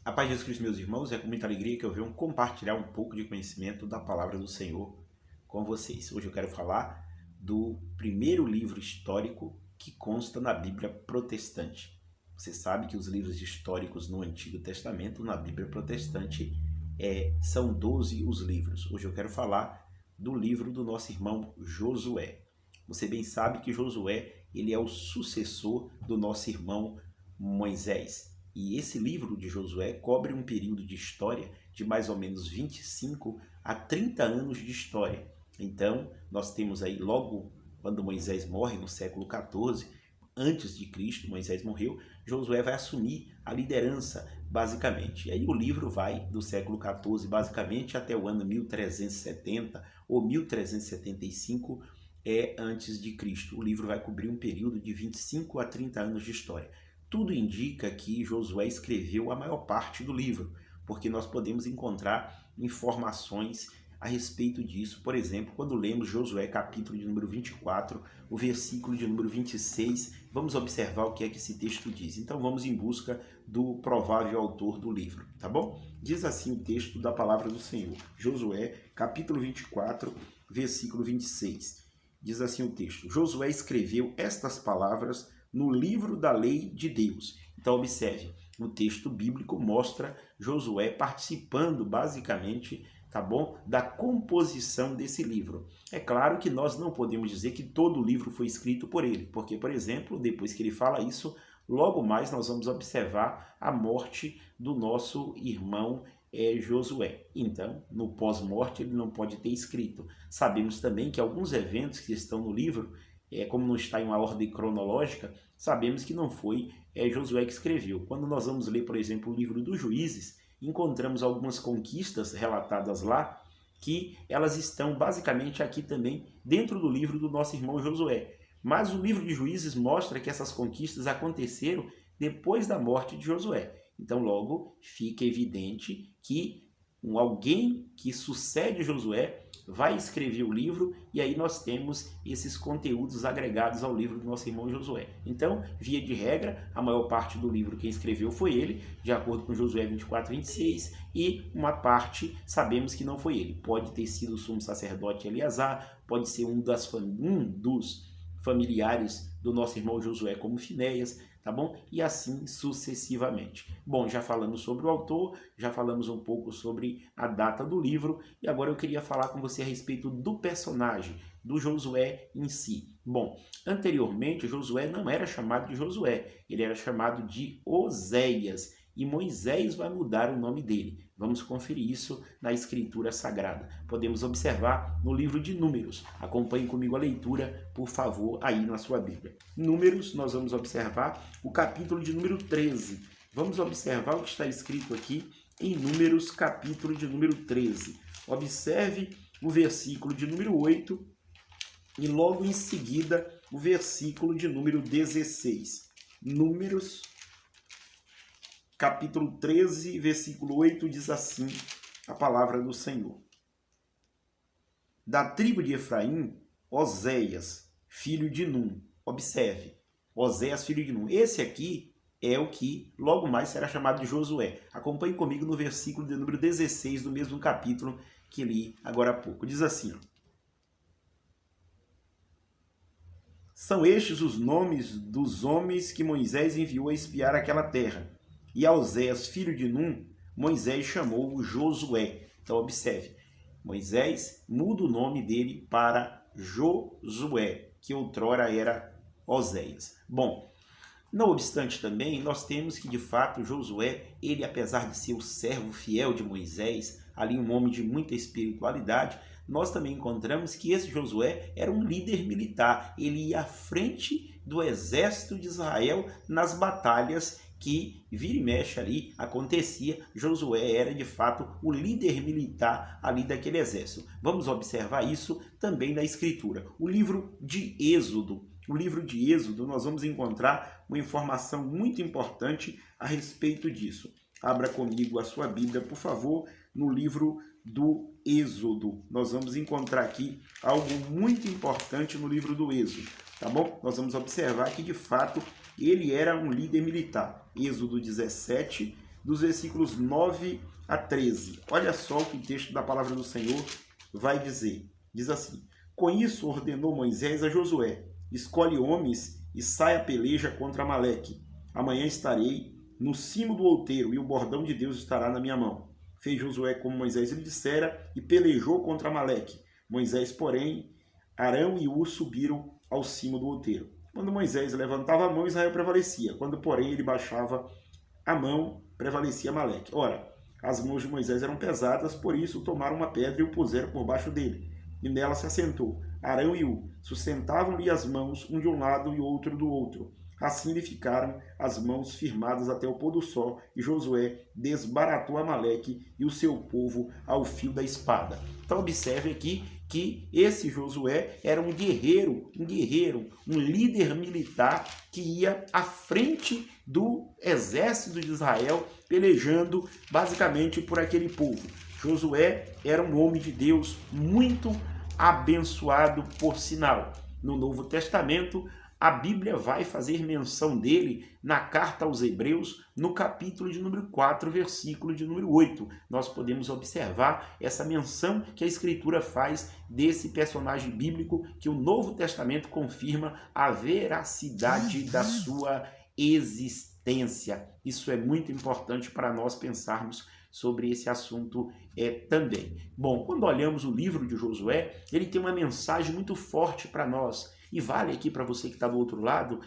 A paz de Jesus Cristo, meus irmãos, é com muita alegria que eu venho compartilhar um pouco de conhecimento da palavra do Senhor com vocês. Hoje eu quero falar do primeiro livro histórico que consta na Bíblia protestante. Você sabe que os livros históricos no Antigo Testamento, na Bíblia protestante, são 12 os livros. Hoje eu quero falar do livro do nosso irmão Josué. Você bem sabe que Josué ele é o sucessor do nosso irmão Moisés. E esse livro de Josué cobre um período de história de mais ou menos 25 a 30 anos de história. Então, nós temos aí logo quando Moisés morre, no século 14, antes de Cristo, Moisés morreu, Josué vai assumir a liderança, basicamente. E aí o livro vai do século 14, basicamente, até o ano 1370 ou 1375 antes de Cristo. O livro vai cobrir um período de 25 a 30 anos de história. Tudo indica que Josué escreveu a maior parte do livro, porque nós podemos encontrar informações a respeito disso. Por exemplo, quando lemos Josué capítulo de número 24, o versículo de número 26, vamos observar o que é que esse texto diz. Então vamos em busca do provável autor do livro, tá bom? Diz assim o texto da palavra do Senhor. Josué capítulo 24, versículo 26. Diz assim o texto: Josué escreveu estas palavras no livro da lei de Deus. Então observe, o texto bíblico mostra Josué participando basicamente, tá bom, da composição desse livro. É claro que nós não podemos dizer que todo o livro foi escrito por ele, porque, por exemplo, depois que ele fala isso, logo mais nós vamos observar a morte do nosso irmão Josué. Então, no pós-morte, ele não pode ter escrito. Sabemos também que alguns eventos que estão no livro, como não está em uma ordem cronológica, sabemos que não foi Josué que escreveu. Quando nós vamos ler, por exemplo, o livro dos Juízes, encontramos algumas conquistas relatadas lá, que elas estão basicamente aqui também dentro do livro do nosso irmão Josué. Mas o livro de Juízes mostra que essas conquistas aconteceram depois da morte de Josué. Então logo fica evidente que alguém que sucede Josué vai escrever o livro, e aí nós temos esses conteúdos agregados ao livro do nosso irmão Josué. Então, via de regra, a maior parte do livro quem escreveu foi ele, de acordo com Josué 24, 26, e uma parte sabemos que não foi ele. Pode ter sido o sumo sacerdote Eleazar, pode ser um dos familiares do nosso irmão Josué, como Finéias, tá bom? E assim sucessivamente. Bom, já falamos sobre o autor, já falamos um pouco sobre a data do livro, e agora eu queria falar com você a respeito do personagem, do Josué em si. Bom, anteriormente Josué não era chamado de Josué, ele era chamado de Oséias, e Moisés vai mudar o nome dele. Vamos conferir isso na Escritura Sagrada. Podemos observar no livro de Números. Acompanhe comigo a leitura, por favor, aí na sua Bíblia. Números, nós vamos observar o capítulo de número 13. Vamos observar o que está escrito aqui em Números, capítulo de número 13. Observe o versículo de número 8 e logo em seguida o versículo de número 16. Números, capítulo 13, versículo 8, diz assim a palavra do Senhor. Da tribo de Efraim, Oséias, filho de Num. Observe, Oséias, filho de Num. Esse aqui é o que logo mais será chamado de Josué. Acompanhe comigo no versículo de número 16 do mesmo capítulo que li agora há pouco. Diz assim, ó. São estes os nomes dos homens que Moisés enviou a espiar aquela terra. E a Oséias, filho de Num, Moisés chamou Josué. Então observe, Moisés muda o nome dele para Josué, que outrora era Oséias. Bom, não obstante também, nós temos que de fato Josué, ele apesar de ser o servo fiel de Moisés, ali um homem de muita espiritualidade, nós também encontramos que esse Josué era um líder militar. Ele ia à frente do exército de Israel nas batalhas que vira e mexe ali acontecia. Josué era de fato o líder militar ali daquele exército. Vamos observar isso também na Escritura. O livro de Êxodo, nós vamos encontrar uma informação muito importante a respeito disso. Abra comigo a sua Bíblia, por favor, no livro do Êxodo. Nós vamos encontrar aqui algo muito importante no livro do Êxodo, tá bom? Nós vamos observar que, de fato, ele era um líder militar. Êxodo 17, dos versículos 9 a 13. Olha só o que o texto da palavra do Senhor vai dizer. Diz assim: com isso ordenou Moisés a Josué: escolhe homens e sai a peleja contra Amaleque. Amanhã estarei no cimo do outeiro e o bordão de Deus estará na minha mão. Fez Josué como Moisés lhe dissera e pelejou contra Amaleque. Moisés, porém, Arão e Ur subiram ao cimo do outeiro. Quando Moisés levantava a mão, Israel prevalecia. Quando, porém, ele baixava a mão, prevalecia Amaleque. Ora, as mãos de Moisés eram pesadas, por isso tomaram uma pedra e o puseram por baixo dele. E nela se assentou. Arão e Ur sustentavam-lhe as mãos, um de um lado e outro do outro. Assim lhe ficaram as mãos firmadas até o pôr do sol, e Josué desbaratou Amaleque e o seu povo ao fio da espada. Então observe aqui que esse Josué era um guerreiro, um líder militar que ia à frente do exército de Israel, pelejando basicamente por aquele povo. Josué era um homem de Deus muito abençoado, por sinal. No Novo Testamento, a Bíblia vai fazer menção dele na carta aos Hebreus, no capítulo de número 4, versículo de número 8. Nós podemos observar essa menção que a Escritura faz desse personagem bíblico, que o Novo Testamento confirma a veracidade da sua existência. Isso é muito importante para nós pensarmos sobre esse assunto também. Bom, quando olhamos o livro de Josué, ele tem uma mensagem muito forte para nós. E vale aqui para você que está do outro lado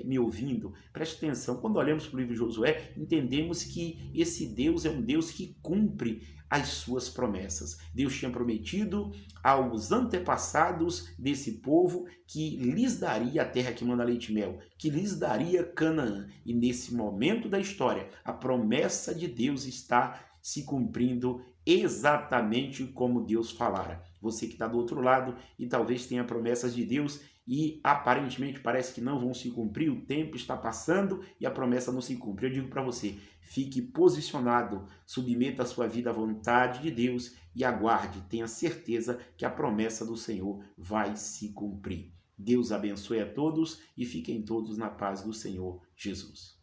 me ouvindo, preste atenção, quando olhamos para o livro de Josué, entendemos que esse Deus é um Deus que cumpre as suas promessas. Deus tinha prometido aos antepassados desse povo que lhes daria a terra que manda leite e mel, que lhes daria Canaã. E nesse momento da história, a promessa de Deus está se cumprindo exatamente como Deus falara. Você que está do outro lado e talvez tenha promessas de Deus e aparentemente parece que não vão se cumprir, o tempo está passando e a promessa não se cumpre. Eu digo para você, fique posicionado, submeta a sua vida à vontade de Deus e aguarde, tenha certeza que a promessa do Senhor vai se cumprir. Deus abençoe a todos e fiquem todos na paz do Senhor Jesus.